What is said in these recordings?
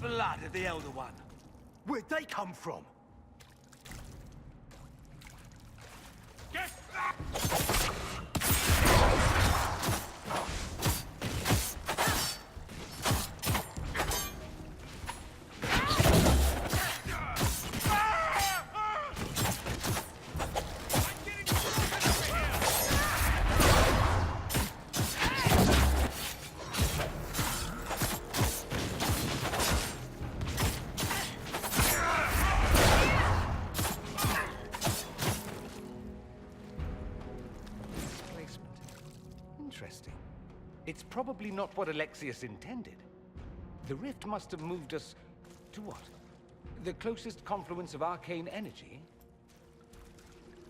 blood of the Elder One. Where'd they come from? Get back! Interesting. It's probably not what Alexius intended. The rift must have moved us to what? The closest confluence of arcane energy?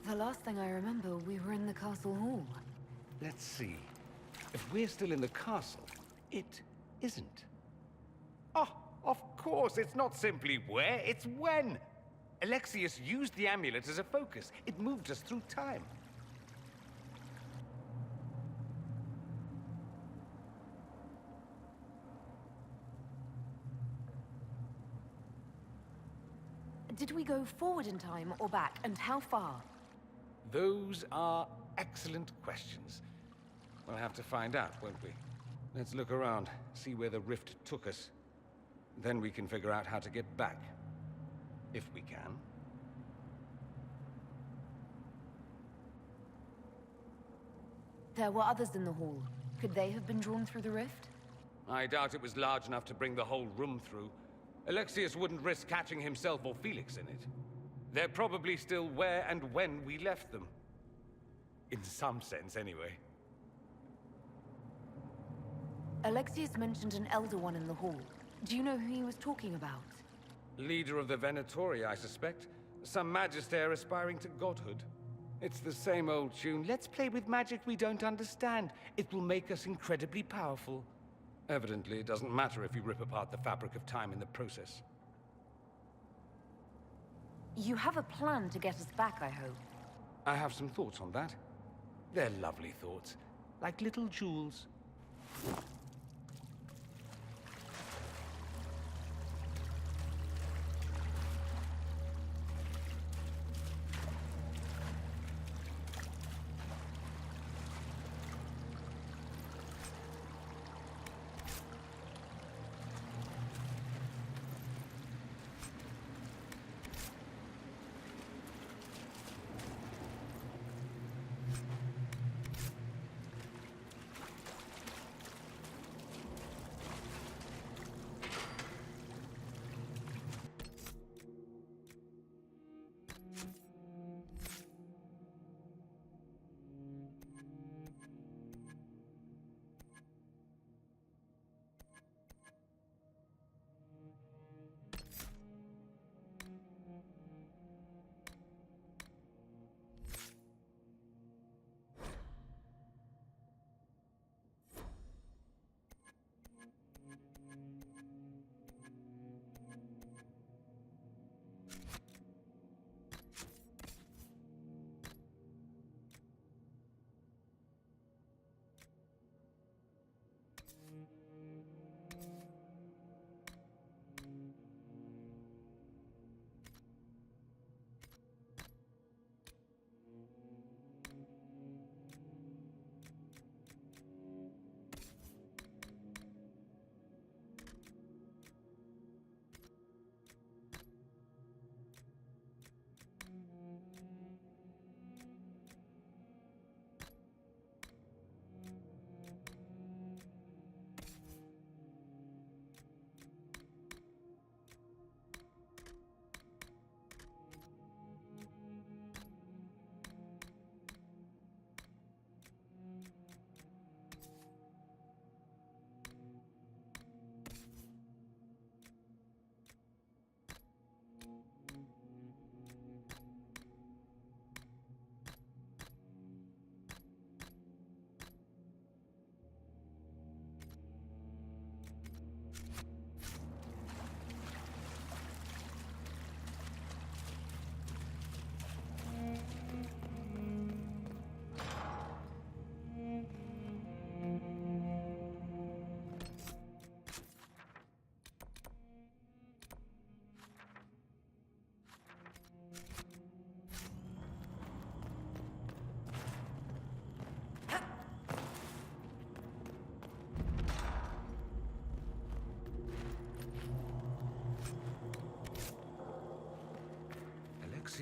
The last thing I remember, we were in the castle hall. Let's see. If we're still in the castle, it isn't. Oh, of course, it's not simply where, it's when. Alexius used the amulet as a focus. It moved us through time. Did we go forward in time or back, and how far? Those are excellent questions. We'll have to find out, won't we? Let's look around, see where the rift took us. Then we can figure out how to get back. If we can. There were others in the hall. Could they have been drawn through the rift? I doubt it was large enough to bring the whole room through. Alexius wouldn't risk catching himself or Felix in it. They're probably still where and when we left them. In some sense, anyway. Alexius mentioned an Elder One in the hall. Do you know who he was talking about? Leader of the Venatori, I suspect. Some magister aspiring to godhood. It's the same old tune. Let's play with magic we don't understand. It will make us incredibly powerful. Evidently, it doesn't matter if you rip apart the fabric of time in the process. You have a plan to get us back, I hope. I have some thoughts on that. They're lovely thoughts, like little jewels.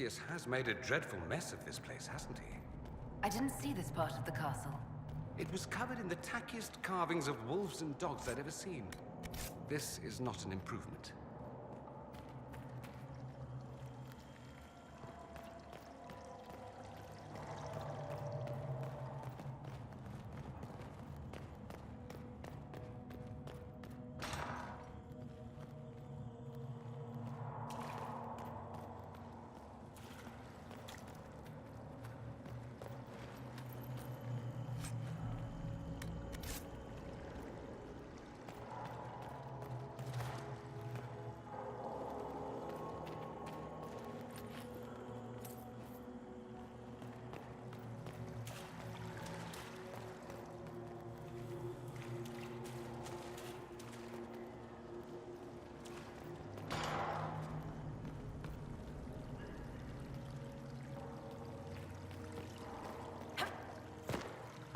Alexius has made a dreadful mess of this place, hasn't he? I didn't see this part of the castle. It was covered in the tackiest carvings of wolves and dogs I'd ever seen. This is not an improvement.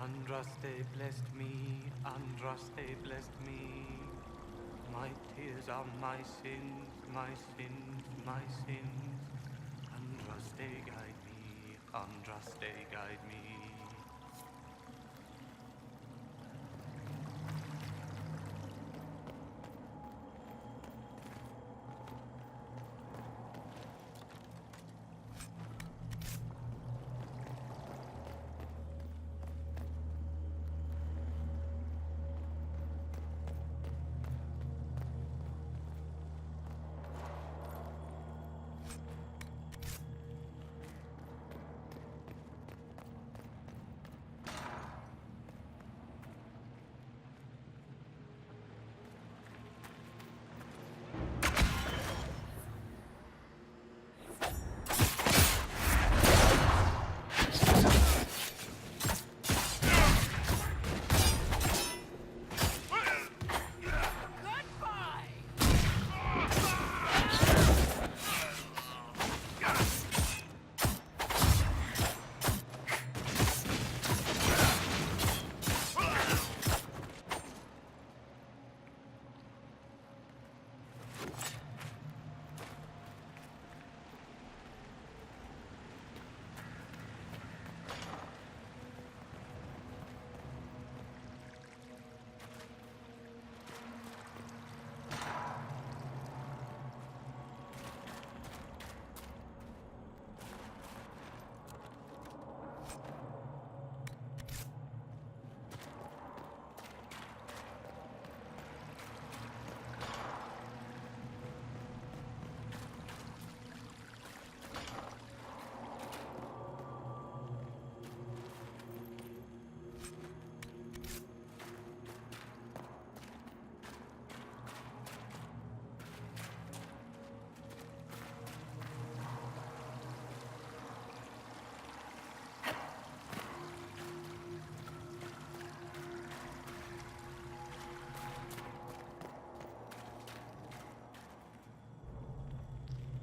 Andraste blessed me, Andraste blessed me. My tears are my sins, my sins, my sins. Andraste guide me, Andraste guide me.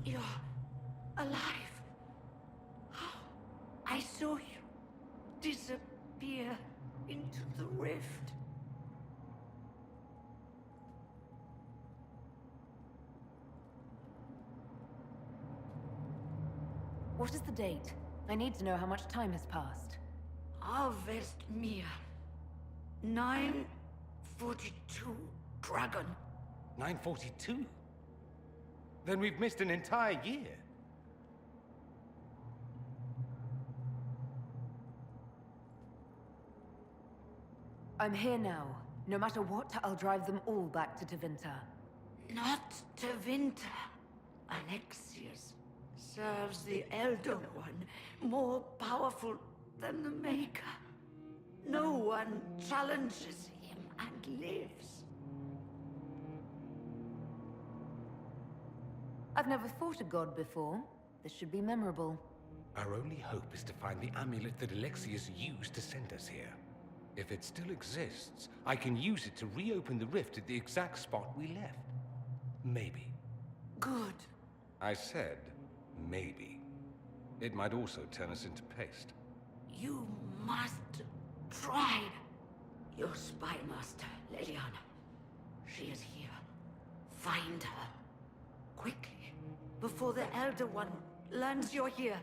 You're alive. I saw you disappear into the rift. What is the date? I need to know how much time has passed. Harvest Mir. 942 Dragon. 942? Then we've missed an entire year. I'm here now. No matter what, I'll drive them all back to Tevinter. Not Tevinter. Alexius serves the Elder One, more powerful than the Maker. No one challenges him and lives. I've never fought a god before. This should be memorable. Our only hope is to find the amulet that Alexius used to send us here. If it still exists, I can use it to reopen the rift at the exact spot we left. Maybe. Good. I said, maybe. It might also turn us into paste. You must try. Your spy master, Leliana. She is here. Find her. Quickly. Before the Elder One lands you're here.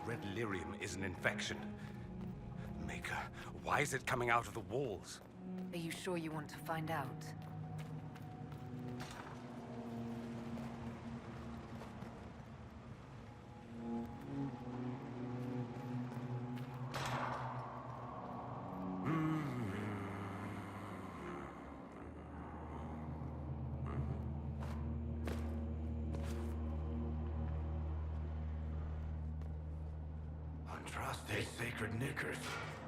Red lyrium is an infection. Maker, why is it coming out of the walls? Are you sure you want to find out? Andraste Sacred Knickers,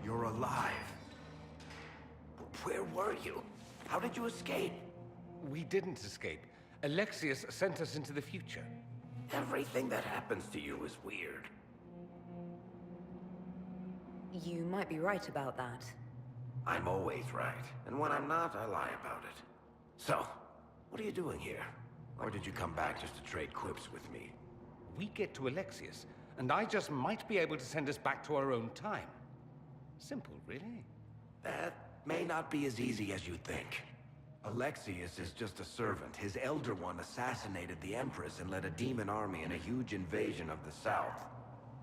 you're alive. Where were you? How did you escape? We didn't escape. Alexius sent us into the future. Everything that happens to you is weird. You might be right about that. I'm always right, and when I'm not, I lie about it. So, what are you doing here? Or did you come back just to trade quips with me? We get to Alexius, and I just might be able to send us back to our own time. Simple, really. That may not be as easy as you think. Alexius is just a servant. His Elder One assassinated the Empress and led a demon army in a huge invasion of the South.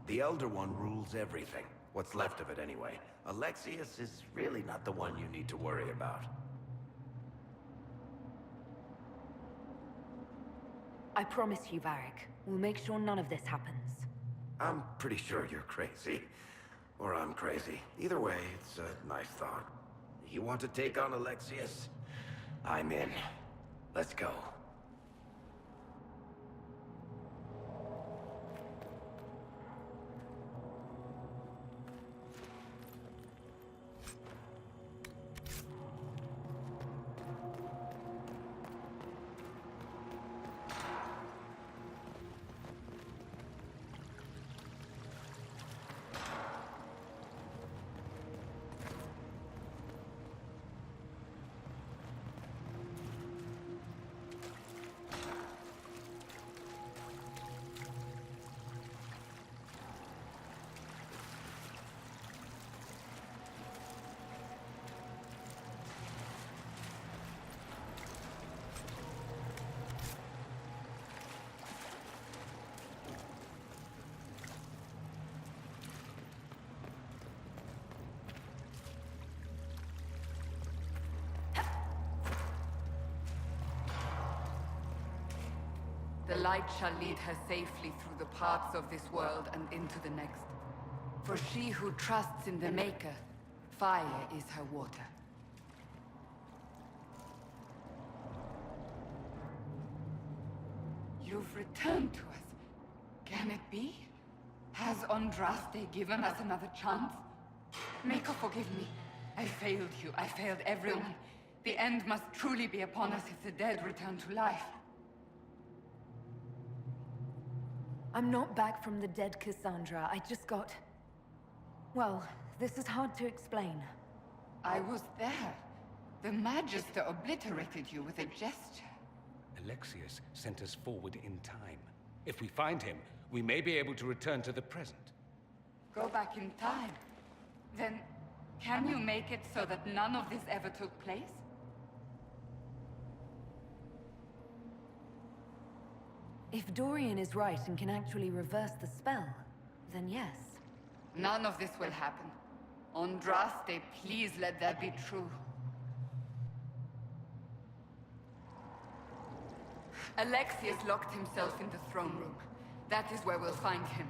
The Elder One rules everything. What's left of it, anyway. Alexius is really not the one you need to worry about. I promise you, Varric, we'll make sure none of this happens. I'm pretty sure you're crazy. Or I'm crazy. Either way, it's a nice thought. You want to take on Alexius? I'm in. Let's go. The light shall lead her safely through the paths of this world and into the next. For she who trusts in the Maker, fire is her water. You've returned to us. Can it be? Has Andraste given us another chance? Maker, forgive me. I failed you. I failed everyone. The end must truly be upon us if the dead return to life. I'm not back from the dead, Cassandra. I just got... Well, this is hard to explain. I was there. The Magister obliterated you with a gesture. Alexius sent us forward in time. If we find him, we may be able to return to the present. Go back in time? Then, can you make it so that none of this ever took place? If Dorian is right and can actually reverse the spell, then yes. None of this will happen. Andraste, please let that be true. Alexius locked himself in the throne room. That is where we'll find him.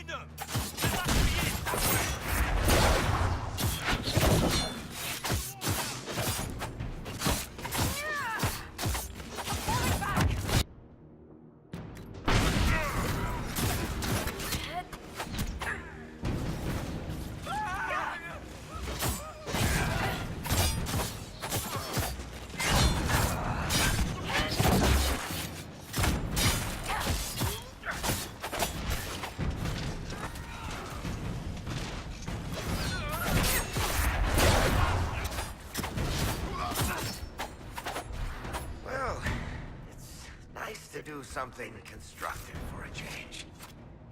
Find them! There must be it somewhere! Well, it's nice to do something constructive for a change.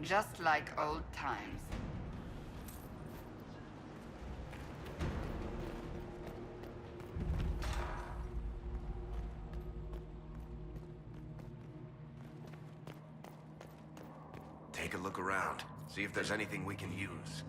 Just like old times. Take a look around. See if there's anything we can use.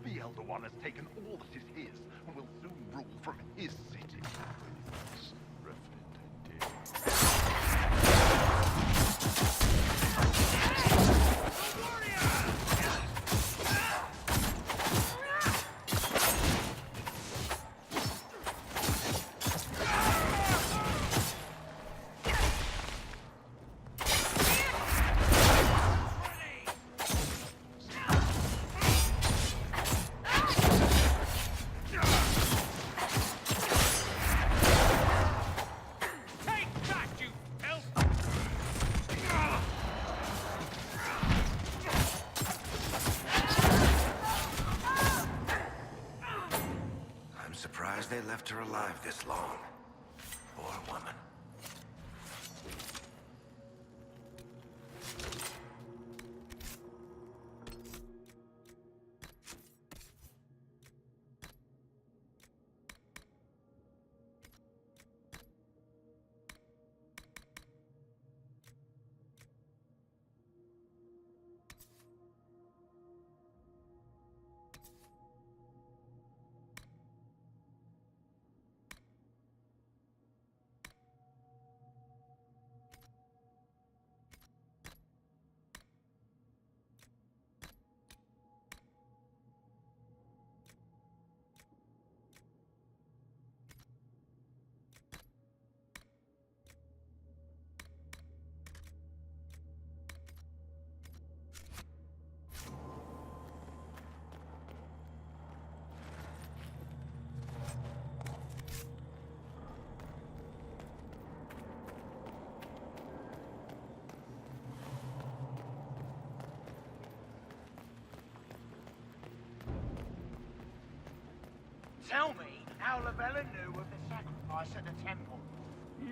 The Elder One has taken all that is his, and will soon rule from his city. They left her alive this long. Poor woman. Tell me how Labella knew of the sacrifice at the temple.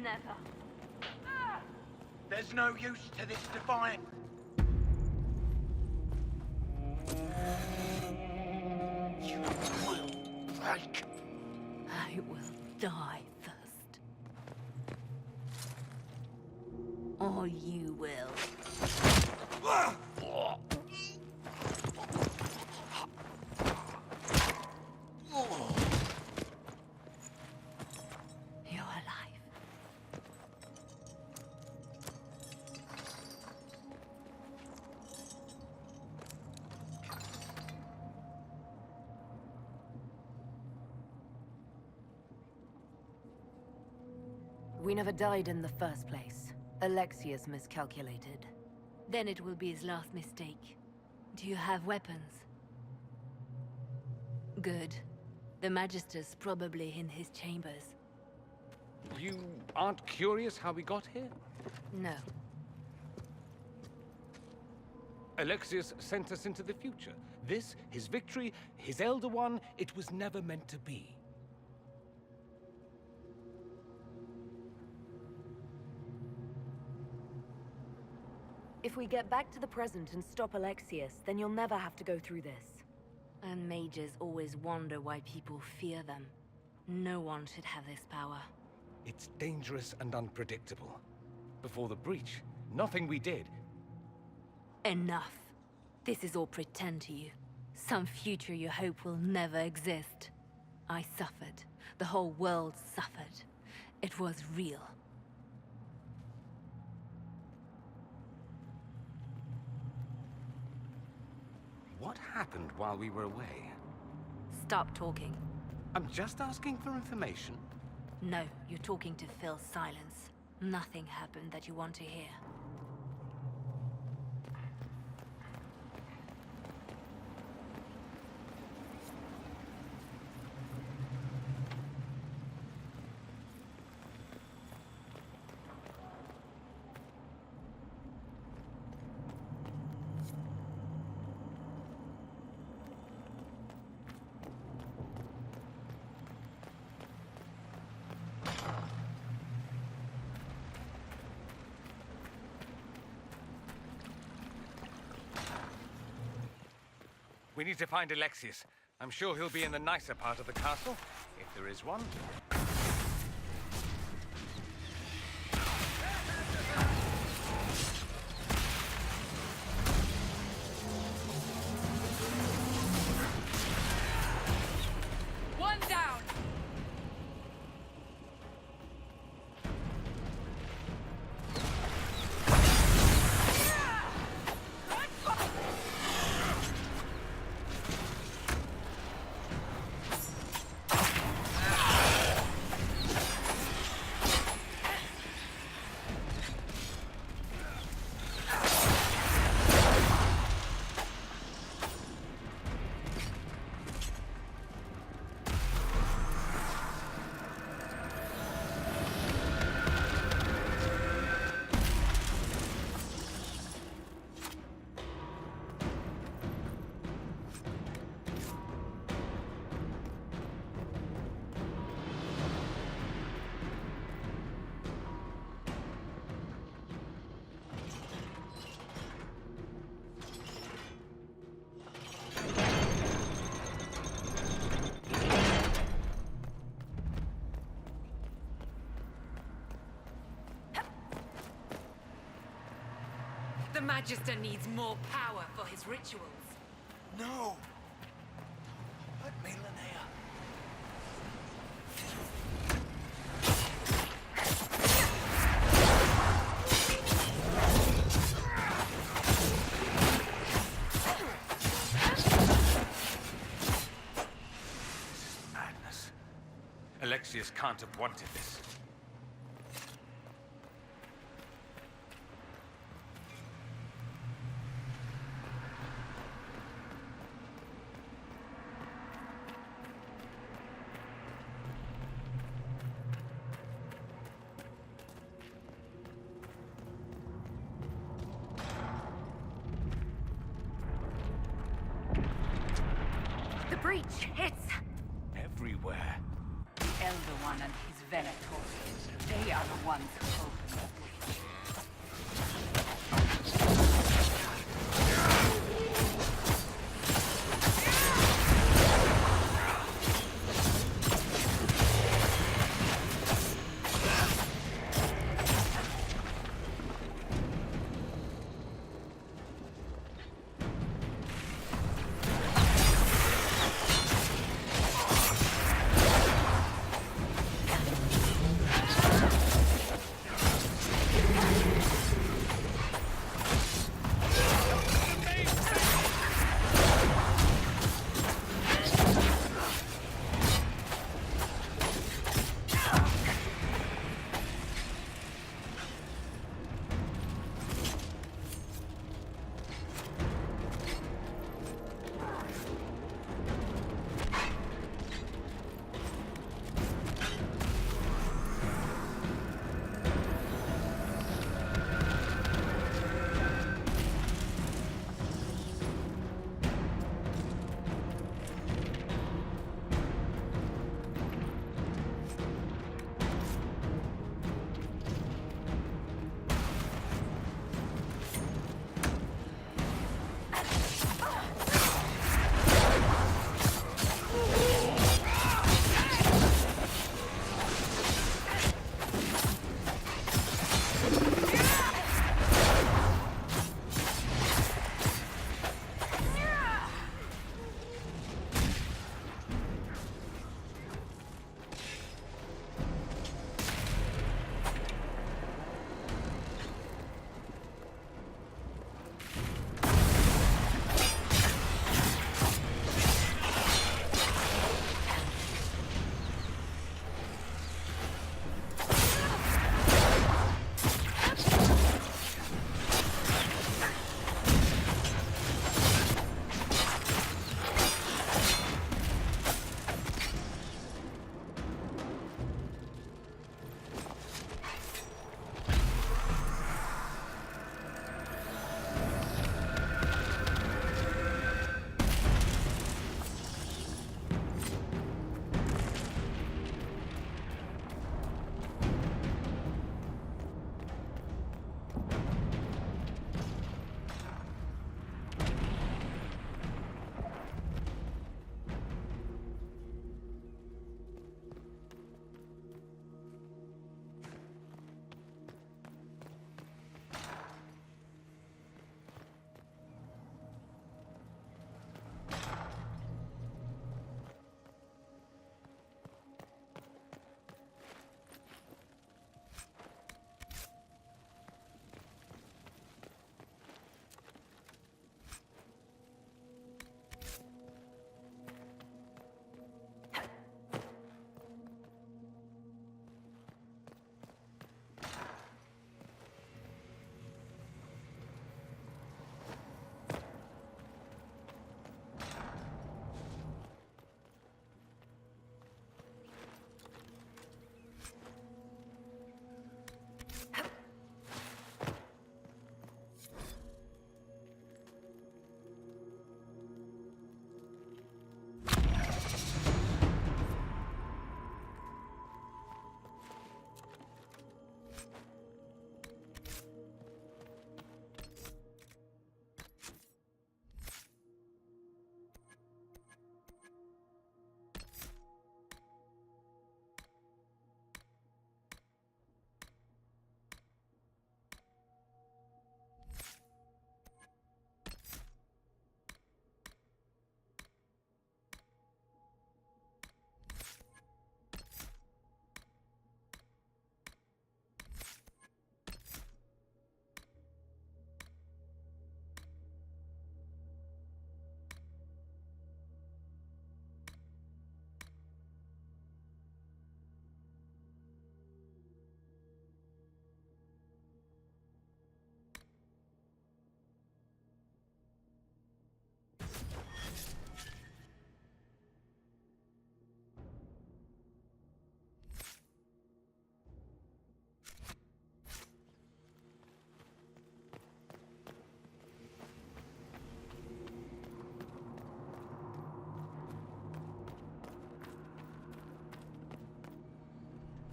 Never. There's no use to this defiant. You will break. I will die first. Or you will. You're alive. We never died in the first place. Alexius miscalculated. Then it will be his last mistake. Do you have weapons? Good. The Magister's probably in his chambers. You aren't curious how we got here? No. Alexius sent us into the future. This, his victory, his Elder One, it was never meant to be. If we get back to the present and stop Alexius, then you'll never have to go through this. And mages always wonder why people fear them. No one should have this power. It's dangerous and unpredictable. Before the breach, nothing we did. Enough. This is all pretend to you. Some future you hope will never exist. I suffered. The whole world suffered. It was real. What happened while we were away? Stop talking. I'm just asking for information. No, you're talking to fill silence. Nothing happened that you want to hear. We need to find Alexius. I'm sure he'll be in the nicer part of the castle, if there is one. One down! The Magister needs more power for his rituals. No! Let me, Linnea. Madness. Alexius can't have wanted this. everywhere. The Elder One and his Venators, they are the ones who open the breach.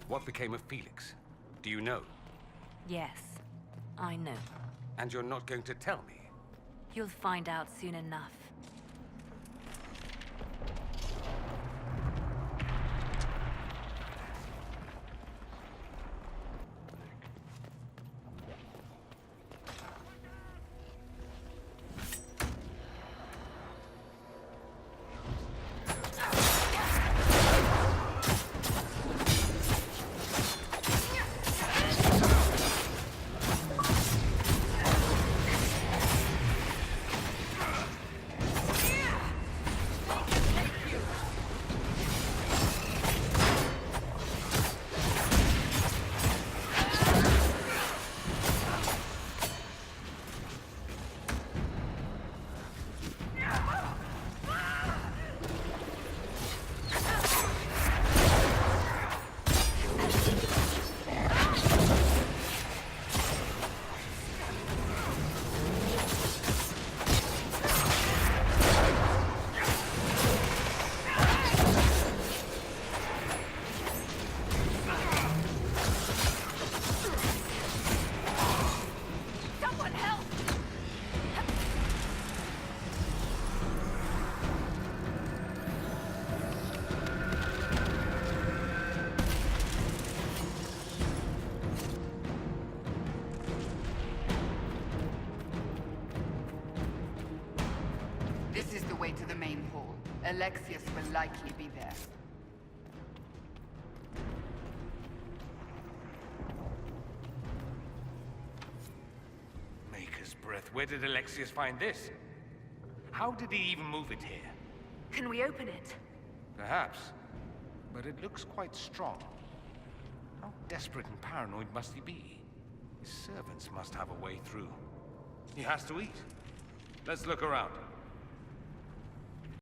What became of Felix? Do you know? Yes, I know. And you're not going to tell me? You'll find out soon enough. This is the way to the main hall. Alexius will likely be there. Maker's breath. Where did Alexius find this? How did he even move it here? Can we open it? Perhaps. But it looks quite strong. How desperate and paranoid must he be? His servants must have a way through. He has to eat. Let's look around.